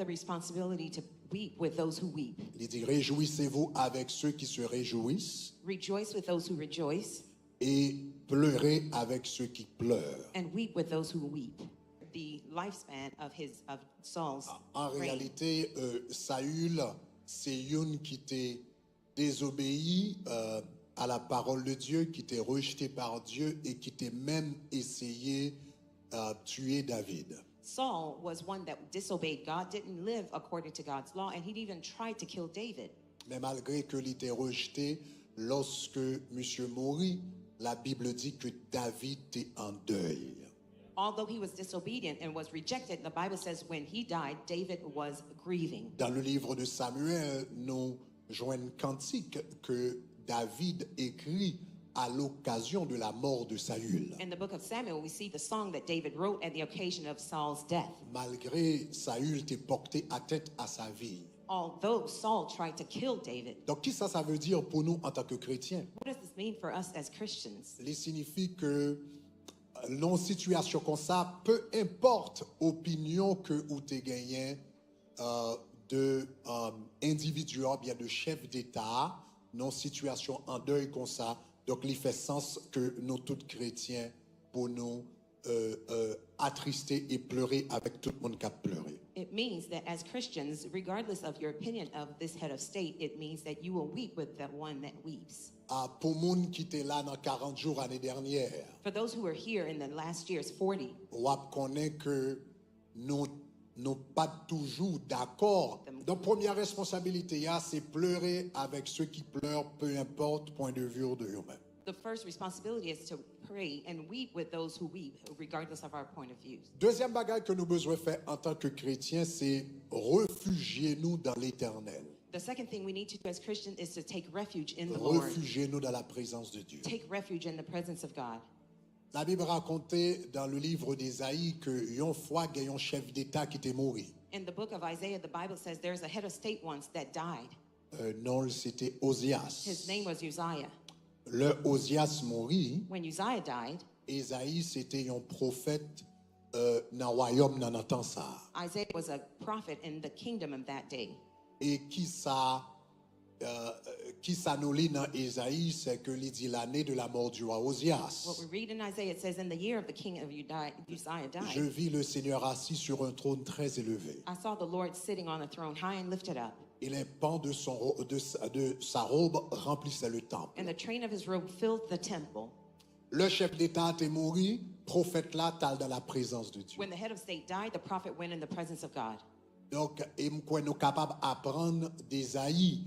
the responsibility to weep with those who weep. Il dit, réjouissez-vous avec ceux qui se réjouissent Rejoice with those who rejoice, et pleurez avec ceux qui pleurent. and weep with those who weep. The lifespan of Saul's En reign. réalité, Saül, c'est une qui était désobéi à la parole de Dieu, qui était rejeté par Dieu et qui était même essayé tuer David. Saul was one that disobeyed God, didn't live according to God's law, and he'd even tried to kill David. Mais malgré qu'il était rejeté, lorsque monsieur mourit, la Bible dit que David était en deuil. Although he was disobedient and was rejected, the Bible says when he died, David was grieving. Dans le livre de Samuel, nous joignons un cantique que David écrit à l'occasion de la mort de Saül. In the book of Samuel, we see the song that David wrote at the occasion of Saul's death. Malgré Saül était porté à tête à sa vie. Although Saul tried to kill David. Donc, qu'est-ce que ça veut dire pour nous en tant que chrétiens? What does this mean for us as Christians? Il signifie que dans une situation comme ça, peu importe l'opinion que vous avez gagnée de individus, bien de chefs d'État, dans une situation en deuil comme ça, donc il fait sens que nous tous chrétiens pour nous attrister et pleurer avec tout le monde qui a pleuré. It means that as Christians, regardless of your opinion of this head of state, it means that you will weep with the one that weeps. Pour les gens qui étaient là dans 40 jours l'année dernière, For those who were here in the last year's 40, on connaît que nous n'sommes pas toujours d'accord. Donc, première responsabilité, c'est pleurer avec ceux qui pleurent, peu importe le point de vue de eux-mêmes. the first responsibility is to pray and weep with those who weep, regardless of our point of views. Deuxième bagage que nous avons besoin de faire en tant que chrétiens, c'est réfugier-nous dans l'éternel. The second thing we need to do as Christians is to take refuge in the Lord. Réfugier-nous dans la présence de Dieu. Take refuge in the presence of God. La Bible racontait dans le livre d'Ésaïe que une fois, il y a un chef d'État qui était mort. In the book of Isaiah, the Bible says there's a head of state once that died. Non, c'était Osias. His name was Uzziah. Le Osias mourit. When Uzziah died, Ésaïe, c'était un prophète dans le royaume dans notre temps ça. Isaiah was a prophet in the kingdom of that day. Et qui ça nous lit dans Ésaïe, c'est que il dit l'année de la mort du roi Osias. What we read in Isaiah, it says, in the year of the king of Uzziah Je died, vis le Seigneur assis sur un trône très élevé. I saw the Lord sitting on a throne high and lifted up, Et les pans de sa robe remplissaient le temple. and the train of his robe filled the temple. Le chef d'État est mort, prophète là, t'as dans la présence de Dieu. When the head of state died, the prophet went in the presence of God. Donc, nous sommes capables d'apprendre d'Ésaïe,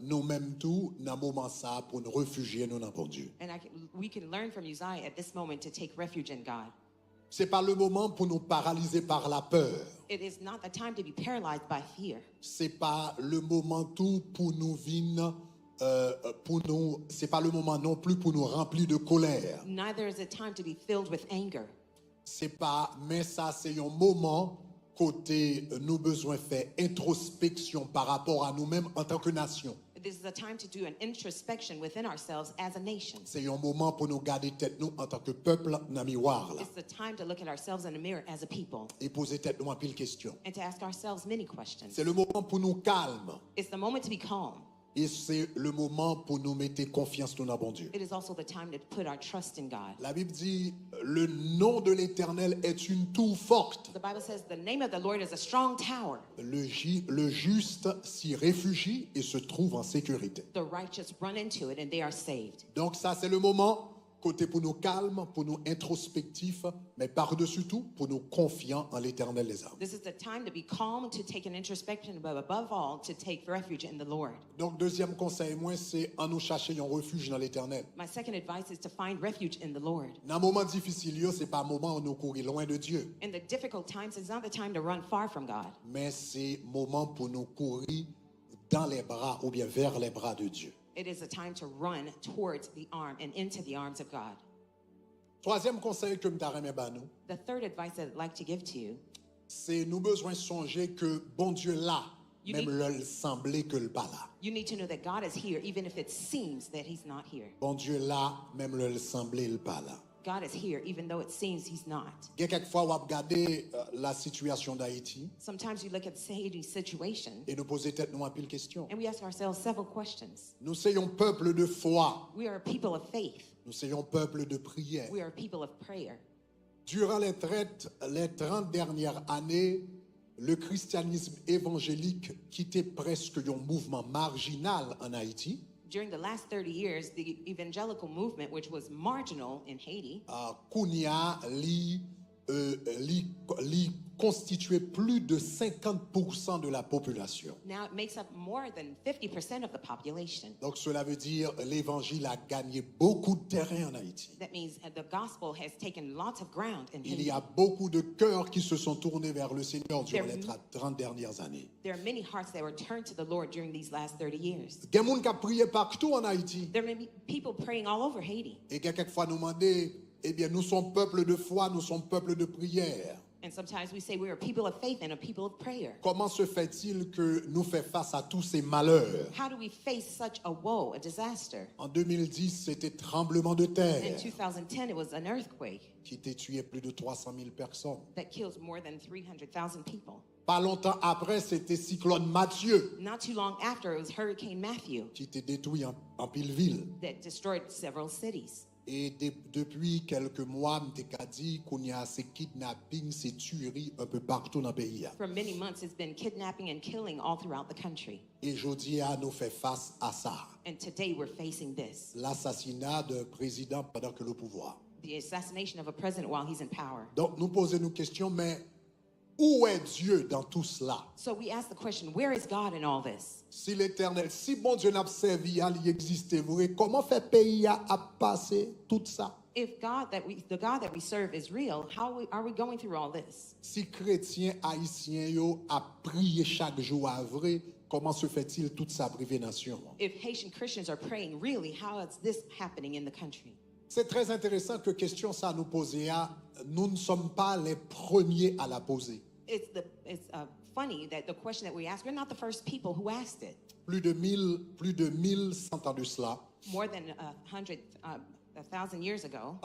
nous-mêmes tout, dans le moment ça, pour nous réfugier nous dans bon Dieu. And we can learn from Uzziah at this moment to take refuge in God. C'est pas le moment pour nous paralyser par la peur. It is not the time to be paralyzed by fear. C'est pas le moment tout pour nous vivre, c'est pas le moment non plus pour nous remplir de colère. Neither is it time to be filled with anger. C'est pas, mais ça c'est un moment côté nous besoin de faire introspection par rapport à nous-mêmes en tant que nation. This is a time to do an introspection within ourselves as a nation. C'est un moment pour nous garder tête nous en tant que peuple dans le miroir là It's the time to look at ourselves in the mirror as a people et poser tête nous en pile questions. and to ask ourselves many questions. C'est le moment pour nous calme It's the moment to be calm. et c'est le moment pour nous mettre confiance dans bon Dieu. It is also the time to put our trust in God. La Bible dit le nom de l'Éternel est une tour forte. The Bible says the name of the Lord is a strong tower. Le juste s'y réfugie et se trouve en sécurité. The righteous run into it and they are saved. Donc ça c'est le moment côté pour nous calmes, pour nous introspectifs, mais par-dessus tout pour nous confiants en l'Éternel des armées. This is the time to be calm, to take an introspection, but above all, to take refuge in the Lord. Donc deuxième conseil moi c'est en nous chercher un refuge dans l'Éternel. My second advice is to find refuge in the Lord. Dans un moment difficile, c'est pas un moment où nous courir loin de Dieu, In the difficult times, it's not the time to run far from God. mais c'est moment pour nous courir dans les bras ou bien vers les bras de Dieu. It is a time to run towards the arm and into the arms of God. Troisième conseil que je t'aimerais nous, The third advice that I'd like to give to you, c'est nous besoin songer que bon Dieu là, You même need- le semblait que le pas là. you need to know that God is here, even if it seems that He's not here. Bon Dieu là, même le semblait le pas là. God is here, even though it seems he's not. Il y a quelquefois où regarder la situation d'Haïti Sometimes we look at Haiti's situation et nous poser tête nous un pile question. and we ask ourselves several questions. Nous sommes un peuple de foi. We are a people of faith. Nous sommes un peuple de prière. We are a people of prayer. Durant les 30 dernières années, le christianisme évangélique quittait presque un mouvement marginal en Haïti. During the last 30 years, the evangelical movement, which was marginal in Haiti, Kounia constituait plus de 50% de la population. now it makes up more than 50% of the population. Donc cela veut dire l'évangile a gagné beaucoup de terrain en Haïti. That means the gospel has taken lots of ground in Il Haiti. y a beaucoup de cœurs qui se sont tournés vers le Seigneur durant les 30 dernières années. There are many hearts that were turned to the Lord during these last 30 years. Il y a des gens qui ont prié partout en Haïti. There may be people praying all over Haiti. Et quelquefois nous demandons, eh bien nous sommes peuple de foi, nous sommes peuple de prière. And sometimes we say we're a people of faith and a people of prayer. Comment se fait-il que nous faisons face à tous ces malheurs? How do we face such a woe, a disaster? En 2010, c'était tremblement de terre In 2010, it was an earthquake qui a tué plus de 300 000 personnes. that killed more than 300,000 people. Pas longtemps après, c'était cyclone Mathieu Not too long after, it was Hurricane Matthew qui a détruit en pile ville. that destroyed several cities. Et depuis quelques mois, m'te dit qu'on y a ces kidnappings, ces tueries un peu partout dans le pays. For many months, it's been kidnapping and killing all throughout the country. Et aujourd'hui, nous fait face à ça. And today, we're facing this. L'assassinat d'un président pendant que le pouvoir. The assassination of a president while he's in power. Donc, nous posons une question, mais où est Dieu dans tout cela? So we ask the question, where is God in all this? Si l'Éternel, si bon Dieu n'a servi à l'y exister, vrai, comment fait pays à passer tout ça? If the God that we serve is real, are we going through all this? Si chrétiens haïtiens yo a prié chaque jour à vrai, comment se fait-il toute sa privée nation? If Haitian Christians are praying really, how is this happening in the country? C'est très intéressant que question ça nous poser à, nous ne sommes pas les premiers à la poser. It's funny that the question that we ask, we're not the first people who asked it. Plus de 1100 ans de cela, More than 1,000 years ago,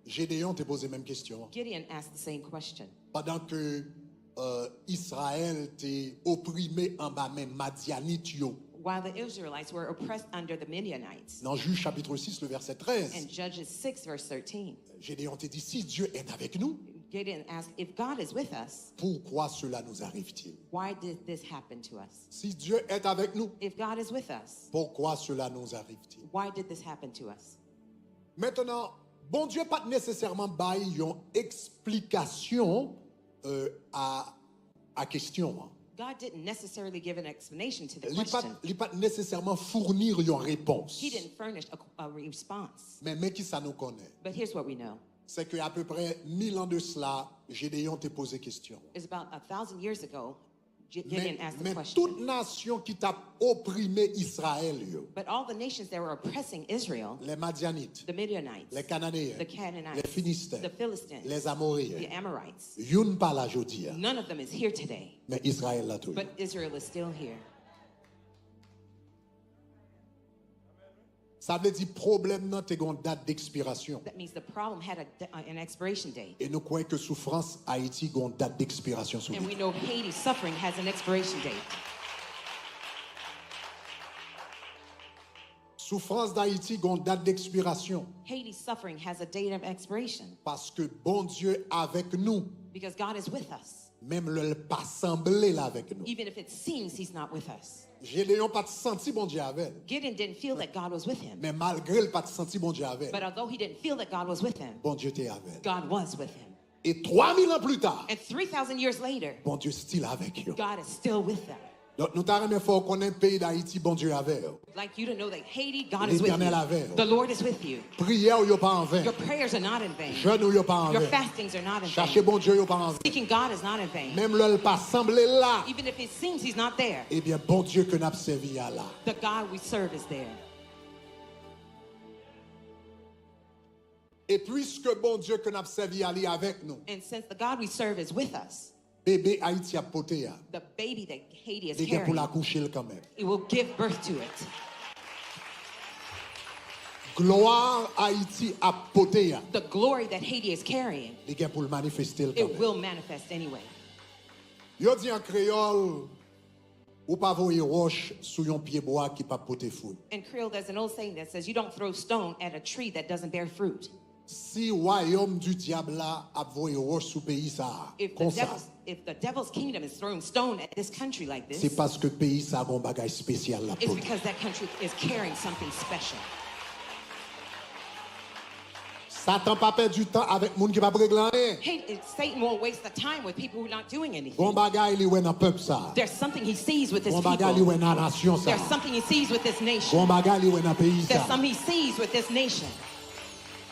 Gédéon t'a posé la même question. Gideon asked the same question. Pendant que Israël était opprimé en bas même Madianite yo. While the Israelites were oppressed under the Midianites. Dans Juge chapitre 6, le verset 13, In Judges 6, verse 13, Gédéon t'a dit, si Dieu est avec nous, Gideon asked, if God is with us, pourquoi cela nous arrive-t-il? why did this happen to us? Si Dieu est avec nous, If God is with us, pourquoi cela nous arrive-t-il? why did this happen to us? Maintenant, bon Dieu pas nécessairement bail une explication à question. God didn't necessarily give an explanation to the Il question. ne pas nécessairement fournir une réponse. He didn't furnish a response. Mais qui ça nous connaît? But here's what we know. C'est qu'à peu près 1000 ans de cela, Gédéon t'a posé question. It's about 1,000 years ago, Gideon asked the Mais question. toute nation qui t'a opprimé Israël, yo, But all the nations that were oppressing Israel, les Madianites, the Midianites, les Cananéens, the Canaanites, les Philistins, the Philistines, les the Amoréens, Amorites, yon pas la jodia, none of them is here today. mais Israël là toujours. But Israel is still here. Ça veut dire problème non t'es une date d'expiration. That means the problem had an expiration date. Et nous croyons que souffrance Haïti a une date d'expiration sur And lui. we know Haiti's suffering has an expiration date. Souffrance d'Haïti a une date d'expiration Haiti's suffering has a date of expiration parce que bon Dieu avec nous, because God is with us, même le pas semblé là avec nous. even if it seems he's not with us. Gédéon pas senti bon Dieu avec, Gideon didn't feel that God was with him. mais malgré le pas senti bon Dieu avec, But although he didn't feel that God was with him, bon Dieu était avec. God was with him. Et 3000 ans plus tard, And 3,000 years later, bon Dieu still avec eux. God is still with them. Donc nous t'arrêtons fort qu'on ait un pays d'Haïti, bon Dieu avec eux. I'd like you to know that Haiti, God is with L'Éternel avec you. vous. The Lord is with you. Prière ou yo pas en vain. Your prayers are not in vain. Jeûne ou yo pas en Your vain. fastings are not in Cherchez vain. bon Dieu yo pas en vain. Seeking God is not in vain. Même le pas semblé là, Even if it seems he's not there, eh bien bon Dieu que n'a servi à là. the God we serve is there. Et puisque bon Dieu que n'a servi à lui avec nous, And since the God we serve is with us, bébé Haïti a poté ya. the baby that Haiti is Il est pour carrying, la coucher quand même. it will give birth to it. gloire Haïti a poté, the glory that Haiti is carrying, il y a pour le manifester. it will manifest anyway. Yo dit en créole, ou pas voyer roche sous un pied bois qui pas poté fruit. In Creole, there's an old saying that says, you don't throw stone at a tree that doesn't bear fruit. Si royaume du diable là a voyer roche sous pays ça, comme ça, If the devil's kingdom is throwing stone at this country like this, c'est parce que pays ça a un bagage spécial là it's pour. because that country is carrying something special. Satan pas perdre du temps avec monde qui pas régler rien. Satan won't waste the time with people who are not doing anything. Bon bagage li wè dans peuple ça. There's something he sees with this Bon bagage li people. wè dans nation ça. There's something he sees with this nation. Bon bagage li wè dans pays There's ça. something he sees with this nation.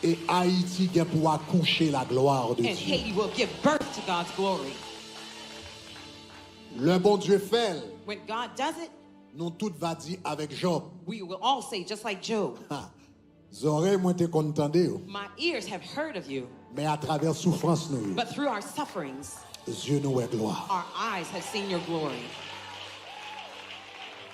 Et Haïti gen pour accoucher la gloire de And Dieu. Haiti will give birth to God's glory. Le bon Dieu fait, When God does it, nous tout va dire avec Job. we will all say, just like Job, Oreilles moi te contendé, my ears have heard of you, mais à travers souffrance nous, but through our sufferings, Dieu nous est gloire. our eyes have seen your glory.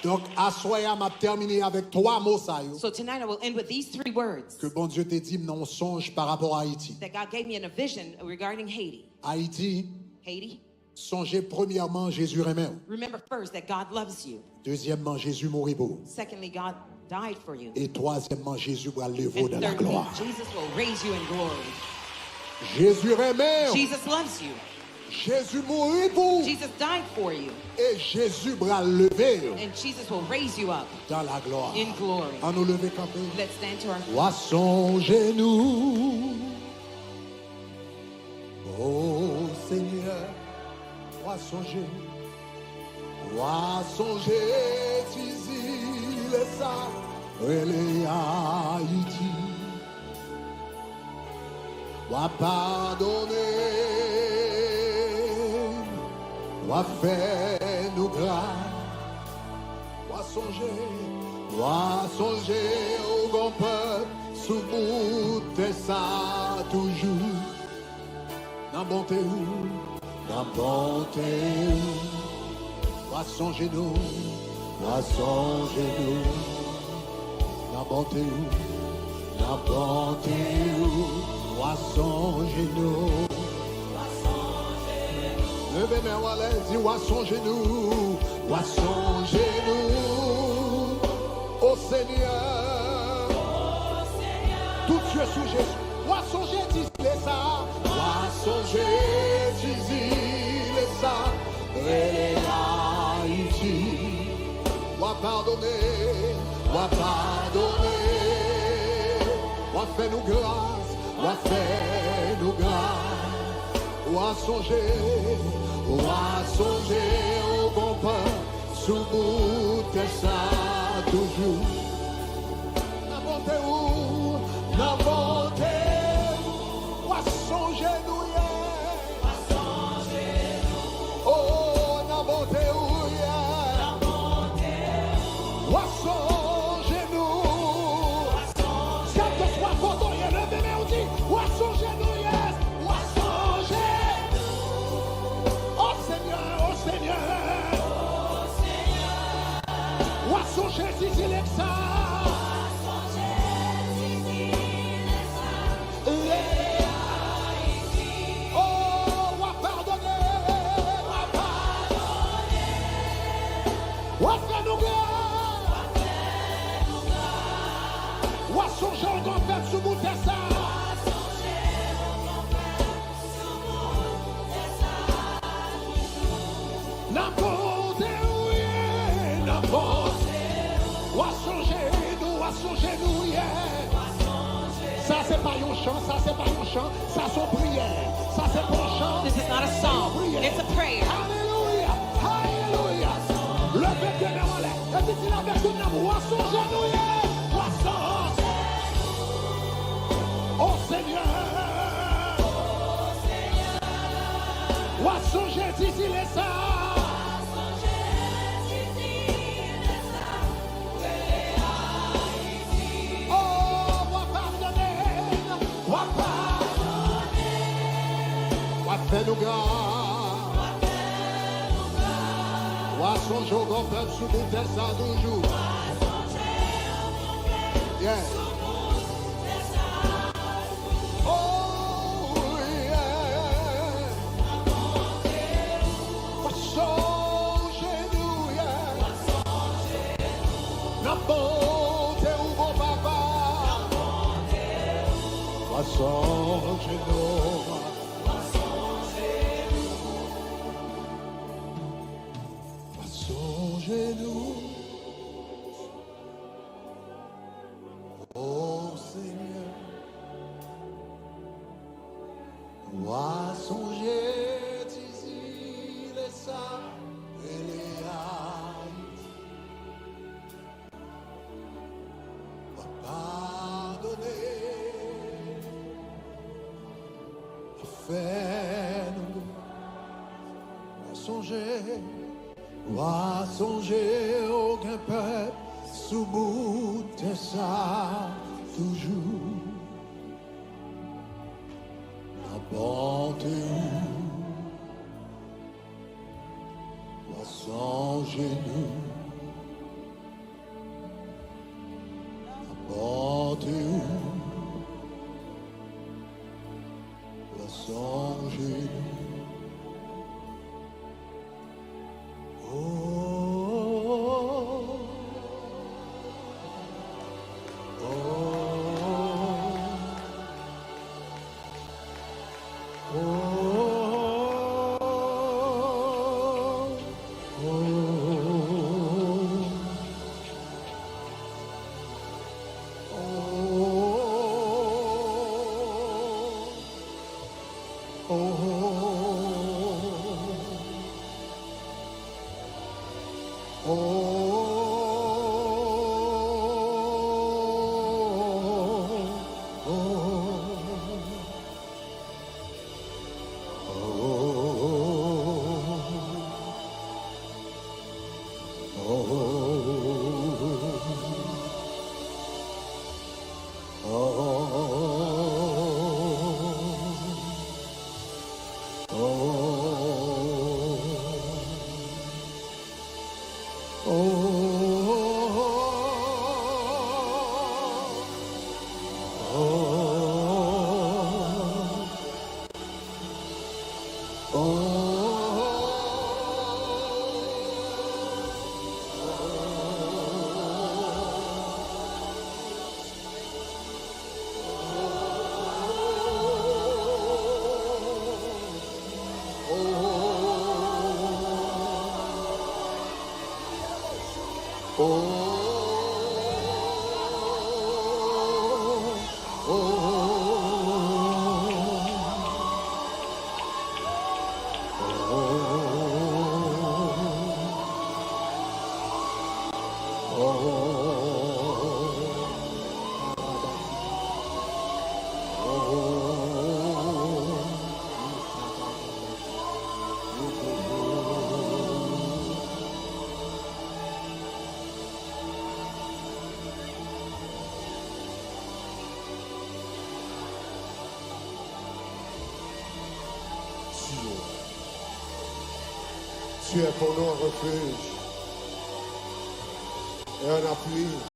Donc à soir m'a terminé avec trois mots ça yo, So tonight I will end with these three words que bon Dieu te dit non songe par rapport à Haïti. that God gave me in a vision regarding Haiti. Haïti, Haiti, songez premièrement Jésus remet. remember first that God loves you. Deuxièmement Jésus mourit pour. Secondly, God died for you. Et troisièmement Jésus va lever And dans la thirdly, gloire. Jesus will raise you in glory. Jésus remet. Jesus loves you. Jésus mourit pour. Jesus died for you. Et Jésus va lever And Jesus will raise you up dans la gloire. in glory. En nous lever campé. Let's stand to our feet. Vois son genou. Oh Seigneur, vois son genou. Vois son Jésus, le ça, relais Haïti. Vois pardonner, vois faire nous grâce. Vois songer au grand peuple, sous bout de ça toujours. Dans bonté où, dans bonté où. Vois songer nous, vois songer nous. Dans bonté où, dans bonté où. Vois songer nous. Levez mes mains, dis, vois songer nous. Vois songer nous. Ô Seigneur, tout Dieu sous Jésus. Vois songer, dis les ça. Vois songer, dis les ça. Relais Haïti. Vois pardonner, vois pardonner. Vois faire nous grâce, vois faire nous grâce. Vois songer au bon pain. Sous bout de ça toujours. N'a bonté où, n'a bonté où. Vois songer nous, oh, n'a bonté où, vois songer nous. Quel que soit votre nom, levez les mains, on dit, vois songer nous, vois songer. Oh Seigneur, oh Seigneur. Vois songer, dis les ça. Songer au grand peuple sous bout de ça. N'importe où, n'importe. Wa songer nous, ça c'est pas un chant, ça c'est pas un chant, ça c'est prière, ça c'est pas un chant. This is not a song, it's a prayer. Alléluia, alléluia. Levez bien les mains, et dites-le avec tout le monde. Wa songer nous, wa songer. Oh Seigneur, wa songer, dis-le ça. Oh, wa pardonner, wa faire nous grâce, wa songer au grand peuple sous bout de ça toujours. Yes. genoux. Oh Seigneur, va songer d'ici les sables et les haïs. Va pardonner, fais-nous. Va songer aucun peuple sous bout de ça toujours. La bonté va songer nous. La bonté va songer nous. Tu es pour nous un refuge et un appui.